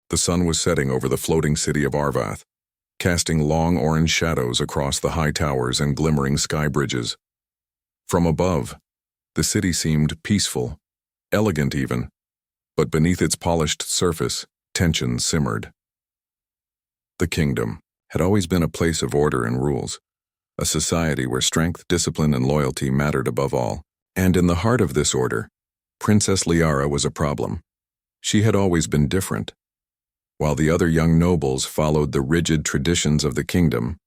The sun was setting over the floating city of Arvath, casting long orange shadows across the high towers and glimmering sky bridges. From above, the city seemed peaceful, elegant even, but beneath its polished surface, tension simmered. The kingdom had always been a place of order and rules, a society where strength, discipline, and loyalty mattered above all. And in the heart of this order, Princess Liara was a problem. She had always been different. While the other young nobles followed the rigid traditions of the kingdom,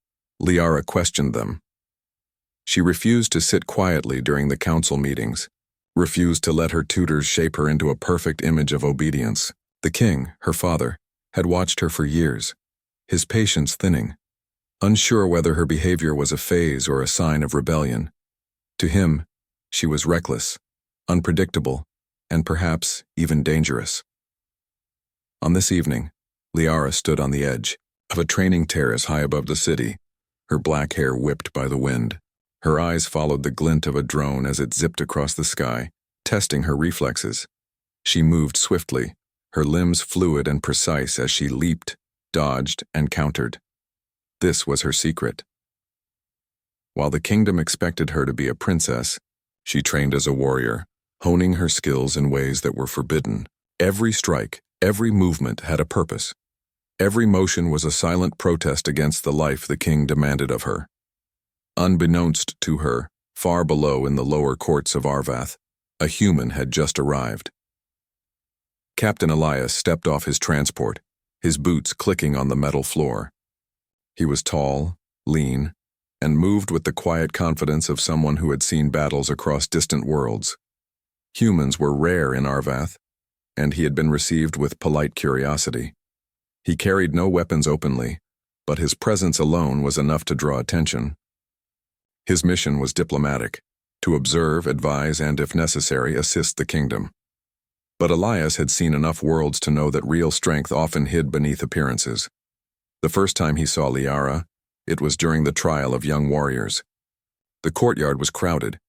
Liara questioned them. She refused to sit quietly during the council meetings, refused to let her tutors shape her into a perfect image of obedience. The king, her father, had watched her for years, his patience thinning, unsure whether her behavior was a phase or a sign of rebellion. To him, she was reckless, unpredictable, and perhaps even dangerous. On this evening, Liara stood on the edge of a training terrace high above the city, her black hair whipped by the wind. Her eyes followed the glint of a drone as it zipped across the sky, testing her reflexes. She moved swiftly, her limbs fluid and precise as she leaped, dodged, and countered. This was her secret. While the kingdom expected her to be a princess, she trained as a warrior, honing her skills in ways that were forbidden. Every strike, every movement had a purpose. Every motion was a silent protest against the life the king demanded of her. Unbeknownst to her, far below in the lower courts of Arvath, a human had just arrived. Captain Elias stepped off his transport, his boots clicking on the metal floor. He was tall, lean, and moved with the quiet confidence of someone who had seen battles across distant worlds. Humans were rare in Arvath, and he had been received with polite curiosity. He carried no weapons openly, but his presence alone was enough to draw attention. His mission was diplomatic, to observe, advise, and, if necessary, assist the kingdom. But Elias had seen enough worlds to know that real strength often hid beneath appearances. The first time he saw Liara, it was during the trial of young warriors. The courtyard was crowded,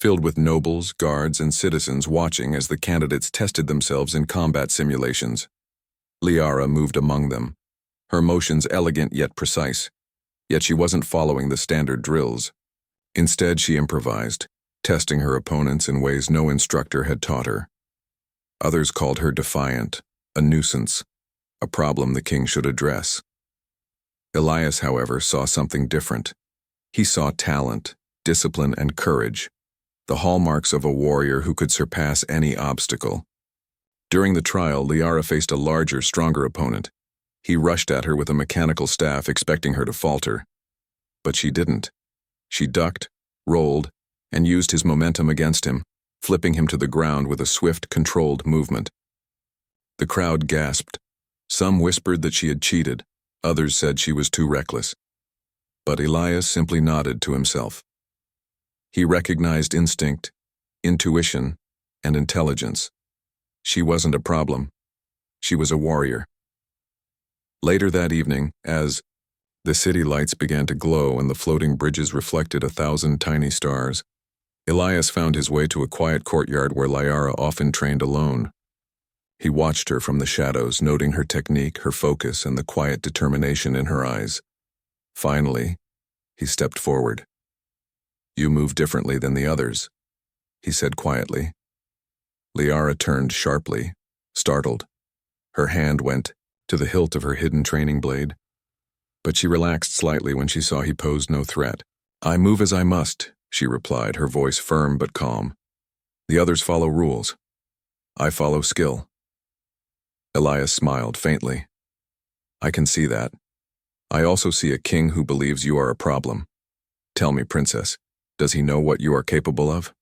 filled with nobles, guards, and citizens watching as the candidates tested themselves in combat simulations. Liara moved among them, her motions elegant yet precise, yet she wasn't following the standard drills. Instead, she improvised, testing her opponents in ways no instructor had taught her. Others called her defiant, a nuisance, a problem the king should address. Elias, however, saw something different. He saw talent, discipline, and courage, the hallmarks of a warrior who could surpass any obstacle. During the trial, Liara faced a larger, stronger opponent. He rushed at her with a mechanical staff, expecting her to falter. But she didn't. She ducked, rolled, and used his momentum against him, flipping him to the ground with a swift, controlled movement. The crowd gasped. Some whispered that she had cheated. Others said she was too reckless. But Elias simply nodded to himself. He recognized instinct, intuition, and intelligence. She wasn't a problem. She was a warrior. Later that evening, as the city lights began to glow and the floating bridges reflected 1,000 tiny stars, Elias found his way to a quiet courtyard where Liara often trained alone. He watched her from the shadows, noting her technique, her focus, and the quiet determination in her eyes. Finally, he stepped forward. "You move differently than the others," he said quietly. Liara turned sharply, startled. Her hand went to the hilt of her hidden training blade, but she relaxed slightly when she saw he posed no threat. "I move as I must," she replied, her voice firm but calm. "The others follow rules. I follow skill." Elias smiled faintly. "I can see that. I also see a king who believes you are a problem. Tell me, princess, does he know what you are capable of?"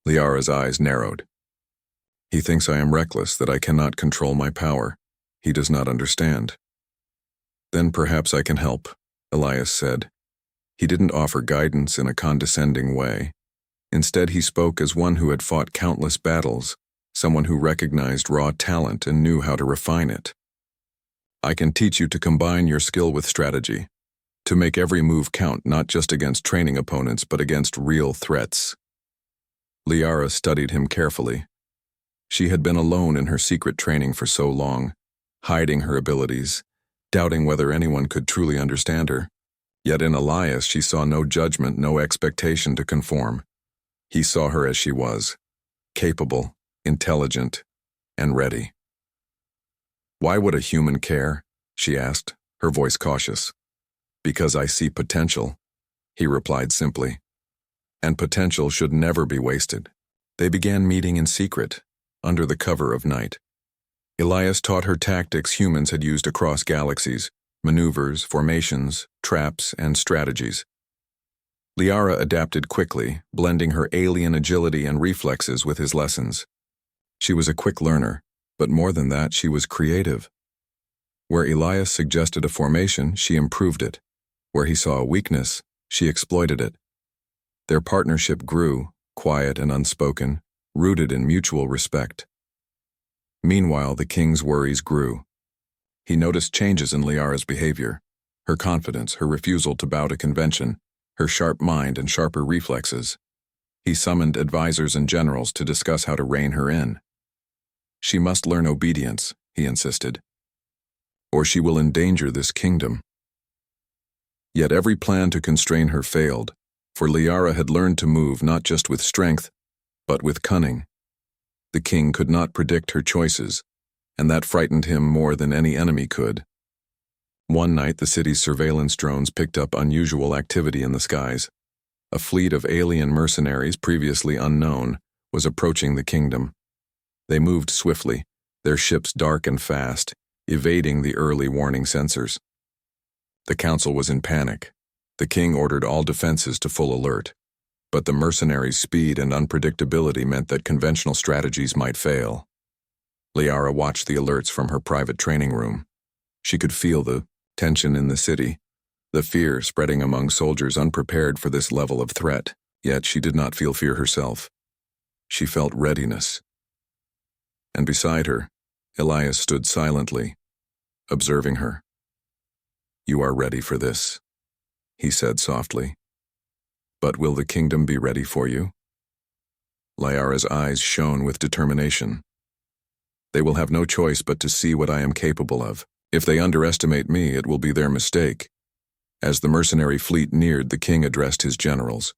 Liara's eyes narrowed. "He thinks I am reckless, that I cannot control my power. He does not understand." "Then perhaps I can help," Elias said. He didn't offer guidance in a condescending way. Instead, he spoke as one who had fought countless battles, someone who recognized raw talent and knew how to refine it. "I can teach you to combine your skill with strategy, to make every move count not just against training opponents but against real threats." Liara studied him carefully. She had been alone in her secret training for so long, hiding her abilities, doubting whether anyone could truly understand her. Yet in Elias she saw no judgment, no expectation to conform. He saw her as she was, capable, intelligent, and ready. "Why would a human care?" she asked, her voice cautious. "Because I see potential," he replied simply. "And potential should never be wasted." They began meeting in secret, under the cover of night. Elias taught her tactics humans had used across galaxies, maneuvers, formations, traps, and strategies. Liara adapted quickly, blending her alien agility and reflexes with his lessons. She was a quick learner, but more than that, she was creative. Where Elias suggested a formation, she improved it. Where he saw a weakness, she exploited it. Their partnership grew, quiet and unspoken, rooted in mutual respect. Meanwhile, the king's worries grew. He noticed changes in Liara's behavior, her confidence, her refusal to bow to convention, her sharp mind and sharper reflexes. He summoned advisors and generals to discuss how to rein her in. "She must learn obedience," he insisted, "or she will endanger this kingdom." Yet every plan to constrain her failed, for Liara had learned to move not just with strength, but with cunning. The king could not predict her choices, and that frightened him more than any enemy could. One night, the city's surveillance drones picked up unusual activity in the skies. A fleet of alien mercenaries previously unknown was approaching the kingdom. They moved swiftly, their ships dark and fast, evading the early warning sensors. The council was in panic. The king ordered all defenses to full alert. But the mercenaries' speed and unpredictability meant that conventional strategies might fail. Liara watched the alerts from her private training room. She could feel the tension in the city, the fear spreading among soldiers unprepared for this level of threat, yet she did not feel fear herself. She felt readiness. And beside her, Elias stood silently, observing her. "You are ready for this," he said softly. "But will the kingdom be ready for you?" Liara's eyes shone with determination. "They will have no choice but to see what I am capable of. If they underestimate me, it will be their mistake." As the mercenary fleet neared, the king addressed his generals.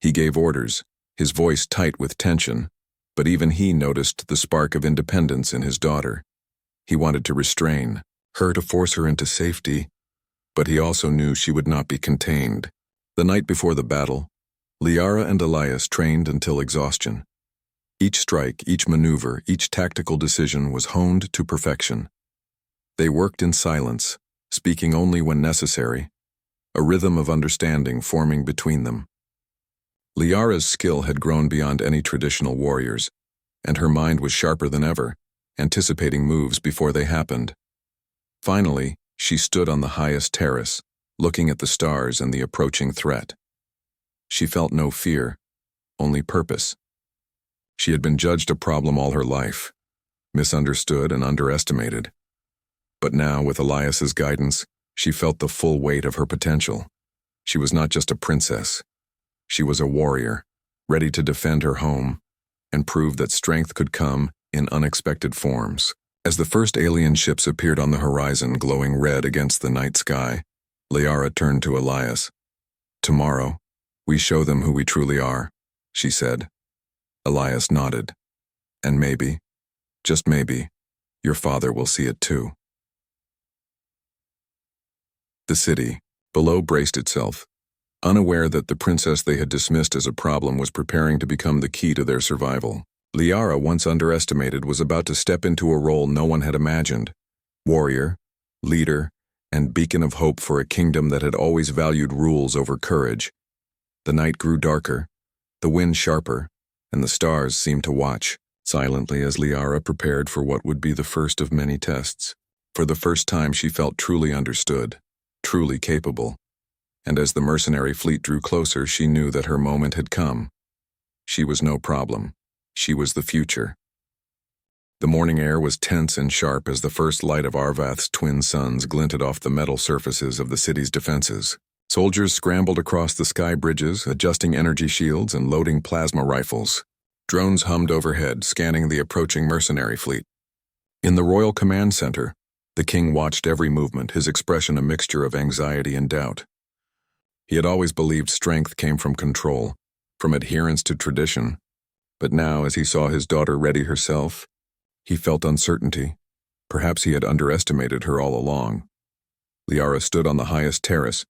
He gave orders, his voice tight with tension, but even he noticed the spark of independence in his daughter. He wanted to restrain her, to force her into safety, but he also knew she would not be contained. The night before the battle, Liara and Elias trained until exhaustion. Each strike, each maneuver, each tactical decision was honed to perfection. They worked in silence, speaking only when necessary, a rhythm of understanding forming between them. Liara's skill had grown beyond any traditional warrior's, and her mind was sharper than ever, anticipating moves before they happened. Finally, she stood on the highest terrace, looking at the stars and the approaching threat. She felt no fear, only purpose. She had been judged a problem all her life, misunderstood and underestimated. But now, with Elias's guidance, she felt the full weight of her potential. She was not just a princess. She was a warrior, ready to defend her home and prove that strength could come in unexpected forms. As the first alien ships appeared on the horizon, glowing red against the night sky, Liara turned to Elias. "Tomorrow, we show them who we truly are," she said. Elias nodded. "And maybe, just maybe, your father will see it too." The city, below, braced itself, unaware that the princess they had dismissed as a problem was preparing to become the key to their survival. Liara, once underestimated, was about to step into a role no one had imagined. Warrior, leader, and beacon of hope for a kingdom that had always valued rules over courage. The night grew darker, the wind sharper, and the stars seemed to watch silently as Liara prepared for what would be the first of many tests. For the first time, she felt truly understood, truly capable. And as the mercenary fleet drew closer, she knew that her moment had come. She was no problem. She was the future. The morning air was tense and sharp as the first light of Arvath's twin suns glinted off the metal surfaces of the city's defenses. Soldiers scrambled across the sky bridges, adjusting energy shields and loading plasma rifles. Drones hummed overhead, scanning the approaching mercenary fleet. In the Royal Command Center, The king watched every movement, his expression a mixture of anxiety and doubt. He had always believed strength came from control, from adherence to tradition, but now, as he saw his daughter ready herself, he felt uncertainty. Perhaps he had underestimated her all along. Liara stood on the highest terrace,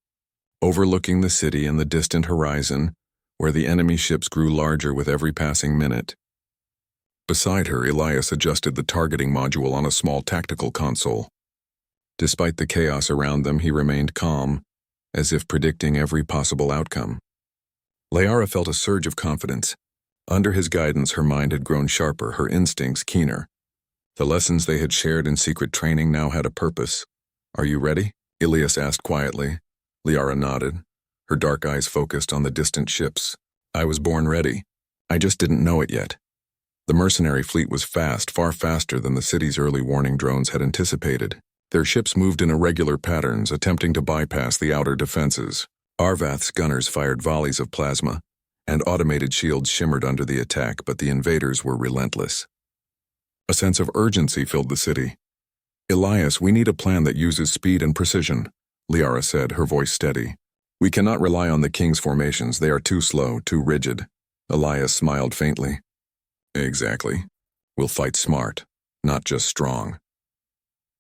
overlooking the city and the distant horizon, where the enemy ships grew larger with every passing minute. Beside her, Elias adjusted the targeting module on a small tactical console. Despite the chaos around them, he remained calm, as if predicting every possible outcome. Liara felt a surge of confidence. Under his guidance, her mind had grown sharper, her instincts keener. The lessons they had shared in secret training now had a purpose. "Are you ready?" Elias asked quietly. Liara nodded, her dark eyes focused on the distant ships. "I was born ready. I just didn't know it yet." The mercenary fleet was fast, far faster than the city's early warning drones had anticipated. Their ships moved in irregular patterns, attempting to bypass the outer defenses. Arvath's gunners fired volleys of plasma, and automated shields shimmered under the attack, but the invaders were relentless. A sense of urgency filled the city. "Elias, we need a plan that uses speed and precision," Liara said, her voice steady. "We cannot rely on the king's formations. They are too slow, too rigid." Elias smiled faintly. "Exactly. We'll fight smart, not just strong."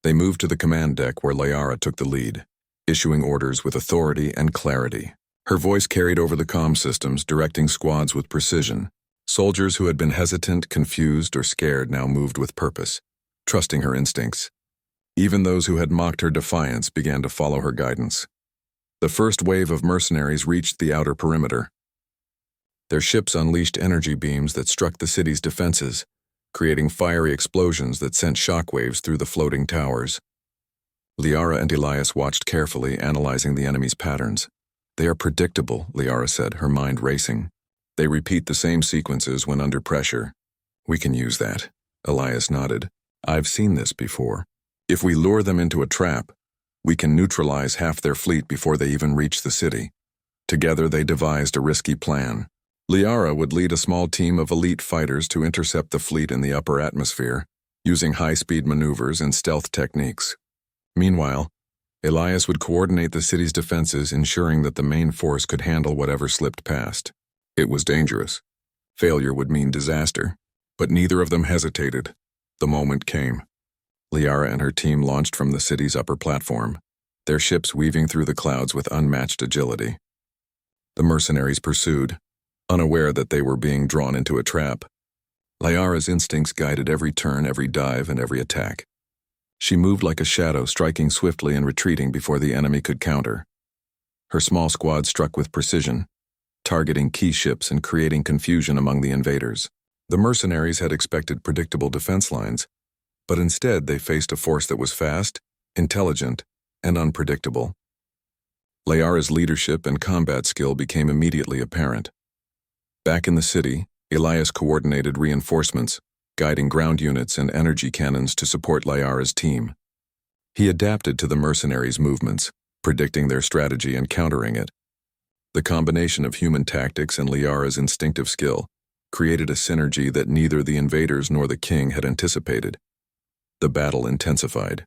They moved to the command deck where Liara took the lead, issuing orders with authority and clarity. Her voice carried over the comm systems, directing squads with precision. Soldiers who had been hesitant, confused, or scared now moved with purpose, trusting her instincts. Even those who had mocked her defiance began to follow her guidance. The first wave of mercenaries reached the outer perimeter. Their ships unleashed energy beams that struck the city's defenses, creating fiery explosions that sent shockwaves through the floating towers. Liara and Elias watched carefully, analyzing the enemy's patterns. "They are predictable," Liara said, her mind racing. "They repeat the same sequences when under pressure." "We can use that," Elias nodded. "I've seen this before. If we lure them into a trap, we can neutralize half their fleet before they even reach the city." Together they devised a risky plan. Liara would lead a small team of elite fighters to intercept the fleet in the upper atmosphere, using high-speed maneuvers and stealth techniques. Meanwhile, Elias would coordinate the city's defenses, ensuring that the main force could handle whatever slipped past. It was dangerous. Failure would mean disaster, but neither of them hesitated. The moment came. Liara and her team launched from the city's upper platform, their ships weaving through the clouds with unmatched agility. The mercenaries pursued, unaware that they were being drawn into a trap. Liara's instincts guided every turn, every dive, and every attack. She moved like a shadow, striking swiftly and retreating before the enemy could counter. Her small squad struck with precision, targeting key ships and creating confusion among the invaders. The mercenaries had expected predictable defense lines, but instead they faced a force that was fast, intelligent, and unpredictable. Liara's leadership and combat skill became immediately apparent. Back in the city, Elias coordinated reinforcements, guiding ground units and energy cannons to support Liara's team. He adapted to the mercenaries' movements, predicting their strategy and countering it. The combination of human tactics and Liara's instinctive skill created a synergy that neither the invaders nor the king had anticipated. The battle intensified.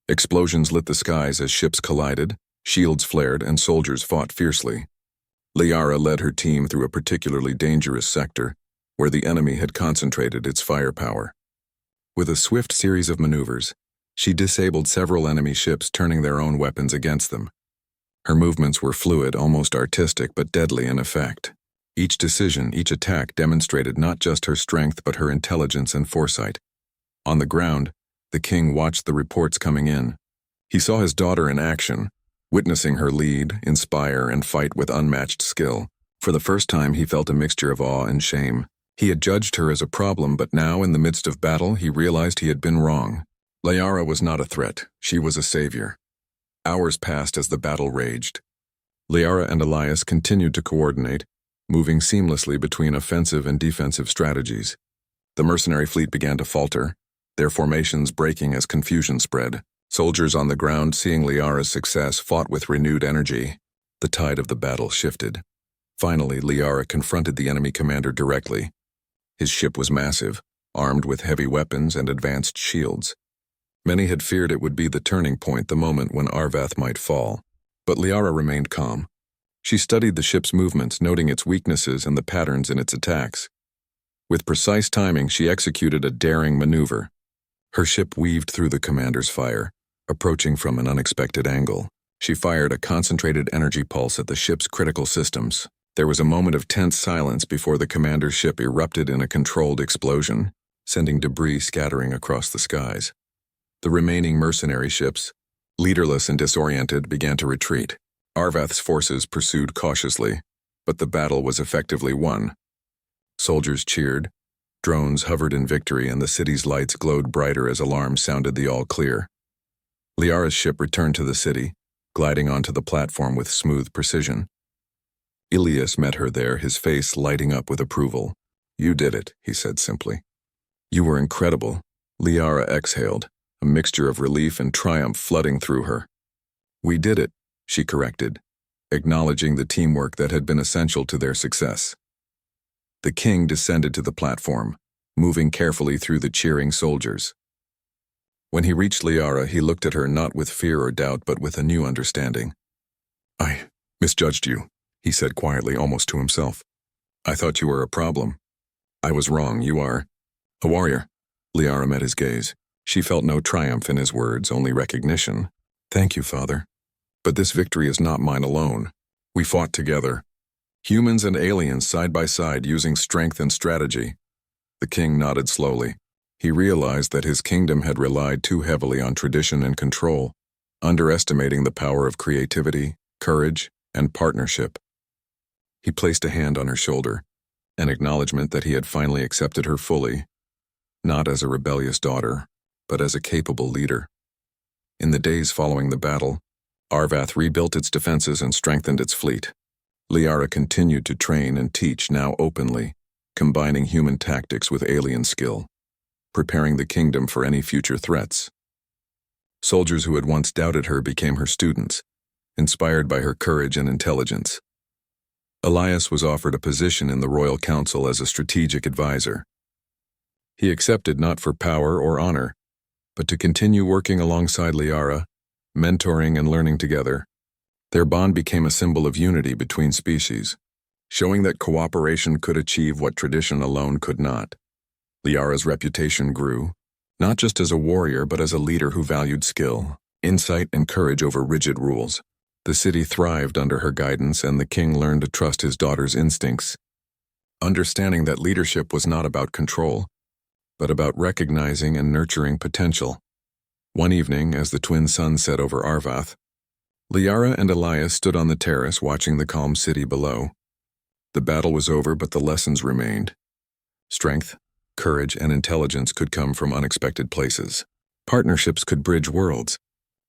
Explosions lit the skies as ships collided, shields flared, and soldiers fought fiercely. Liara led her team through a particularly dangerous sector, where the enemy had concentrated its firepower. With a swift series of maneuvers, she disabled several enemy ships, turning their own weapons against them. Her movements were fluid, almost artistic, but deadly in effect. Each decision, each attack demonstrated not just her strength but her intelligence and foresight. On the ground, the king watched the reports coming in. He saw his daughter in action, witnessing her lead, inspire, and fight with unmatched skill. For the first time, he felt a mixture of awe and shame. He had judged her as a problem, but now, in the midst of battle, he realized he had been wrong. Liara was not a threat. She was a savior. Hours passed as the battle raged. Liara and Elias continued to coordinate, moving seamlessly between offensive and defensive strategies. The mercenary fleet began to falter, their formations breaking as confusion spread. Soldiers on the ground, seeing Liara's success, fought with renewed energy. The tide of the battle shifted. Finally, Liara confronted the enemy commander directly. His ship was massive, armed with heavy weapons and advanced shields. Many had feared it would be the turning point, the moment when Arvath might fall. But Liara remained calm. She studied the ship's movements, noting its weaknesses and the patterns in its attacks. With precise timing, she executed a daring maneuver. Her ship weaved through the commander's fire, approaching from an unexpected angle. She fired a concentrated energy pulse at the ship's critical systems. There was a moment of tense silence before the commander's ship erupted in a controlled explosion, sending debris scattering across the skies. The remaining mercenary ships, leaderless and disoriented, began to retreat. Arvath's forces pursued cautiously, but the battle was effectively won. Soldiers cheered, drones hovered in victory, and the city's lights glowed brighter as alarms sounded the all-clear. Liara's ship returned to the city, gliding onto the platform with smooth precision. Ilias met her there, his face lighting up with approval. "You did it," he said simply. "You were incredible." Liara exhaled, a mixture of relief and triumph flooding through her. "We did it," she corrected, acknowledging the teamwork that had been essential to their success. The king descended to the platform, moving carefully through the cheering soldiers. When he reached Liara, he looked at her not with fear or doubt, but with a new understanding. "I misjudged you," he said quietly, almost to himself. "I thought you were a problem. I was wrong. You are a warrior." Liara met his gaze. She felt no triumph in his words, only recognition. "Thank you, Father. But this victory is not mine alone. We fought together. Humans and aliens side by side, using strength and strategy." The king nodded slowly. He realized that his kingdom had relied too heavily on tradition and control, underestimating the power of creativity, courage, and partnership. He placed a hand on her shoulder, an acknowledgement that he had finally accepted her fully, not as a rebellious daughter, but as a capable leader. In the days following the battle, Arvath rebuilt its defenses and strengthened its fleet. Liara continued to train and teach, now openly, combining human tactics with alien skill, preparing the kingdom for any future threats. Soldiers who had once doubted her became her students, inspired by her courage and intelligence. Elias was offered a position in the royal council as a strategic advisor. He accepted not for power or honor, but to continue working alongside Liara, mentoring and learning together. Their bond became a symbol of unity between species, showing that cooperation could achieve what tradition alone could not. Liara's reputation grew, not just as a warrior but as a leader who valued skill, insight, and courage over rigid rules. The city thrived under her guidance, and the king learned to trust his daughter's instincts, understanding that leadership was not about control, but about recognizing and nurturing potential. One evening, as the twin suns set over Arvath, Liara and Elias stood on the terrace watching the calm city below. The battle was over, but the lessons remained. Strength, courage, and intelligence could come from unexpected places. Partnerships could bridge worlds,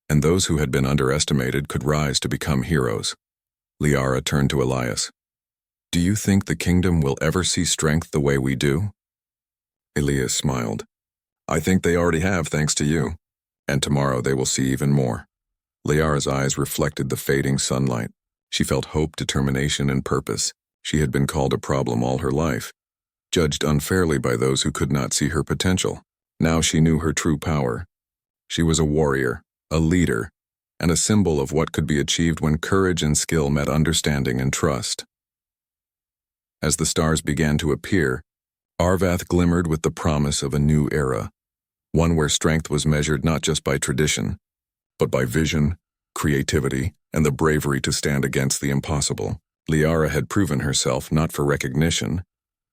and those who had been underestimated could rise to become heroes. Liara turned to Elias. "Do you think the kingdom will ever see strength the way we do?" Elias smiled. "I think they already have, thanks to you. And tomorrow they will see even more." Liara's eyes reflected the fading sunlight. She felt hope, determination, and purpose. She had been called a problem all her life, judged unfairly by those who could not see her potential. Now she knew her true power. She was a warrior, a leader, and a symbol of what could be achieved when courage and skill met understanding and trust. As the stars began to appear, Arvath glimmered with the promise of a new era, one where strength was measured not just by tradition, but by vision, creativity, and the bravery to stand against the impossible. Liara had proven herself not for recognition,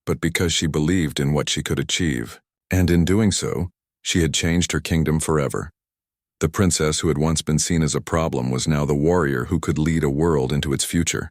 but because she believed in what she could achieve. And in doing so, she had changed her kingdom forever. The princess who had once been seen as a problem was now the warrior who could lead a world into its future.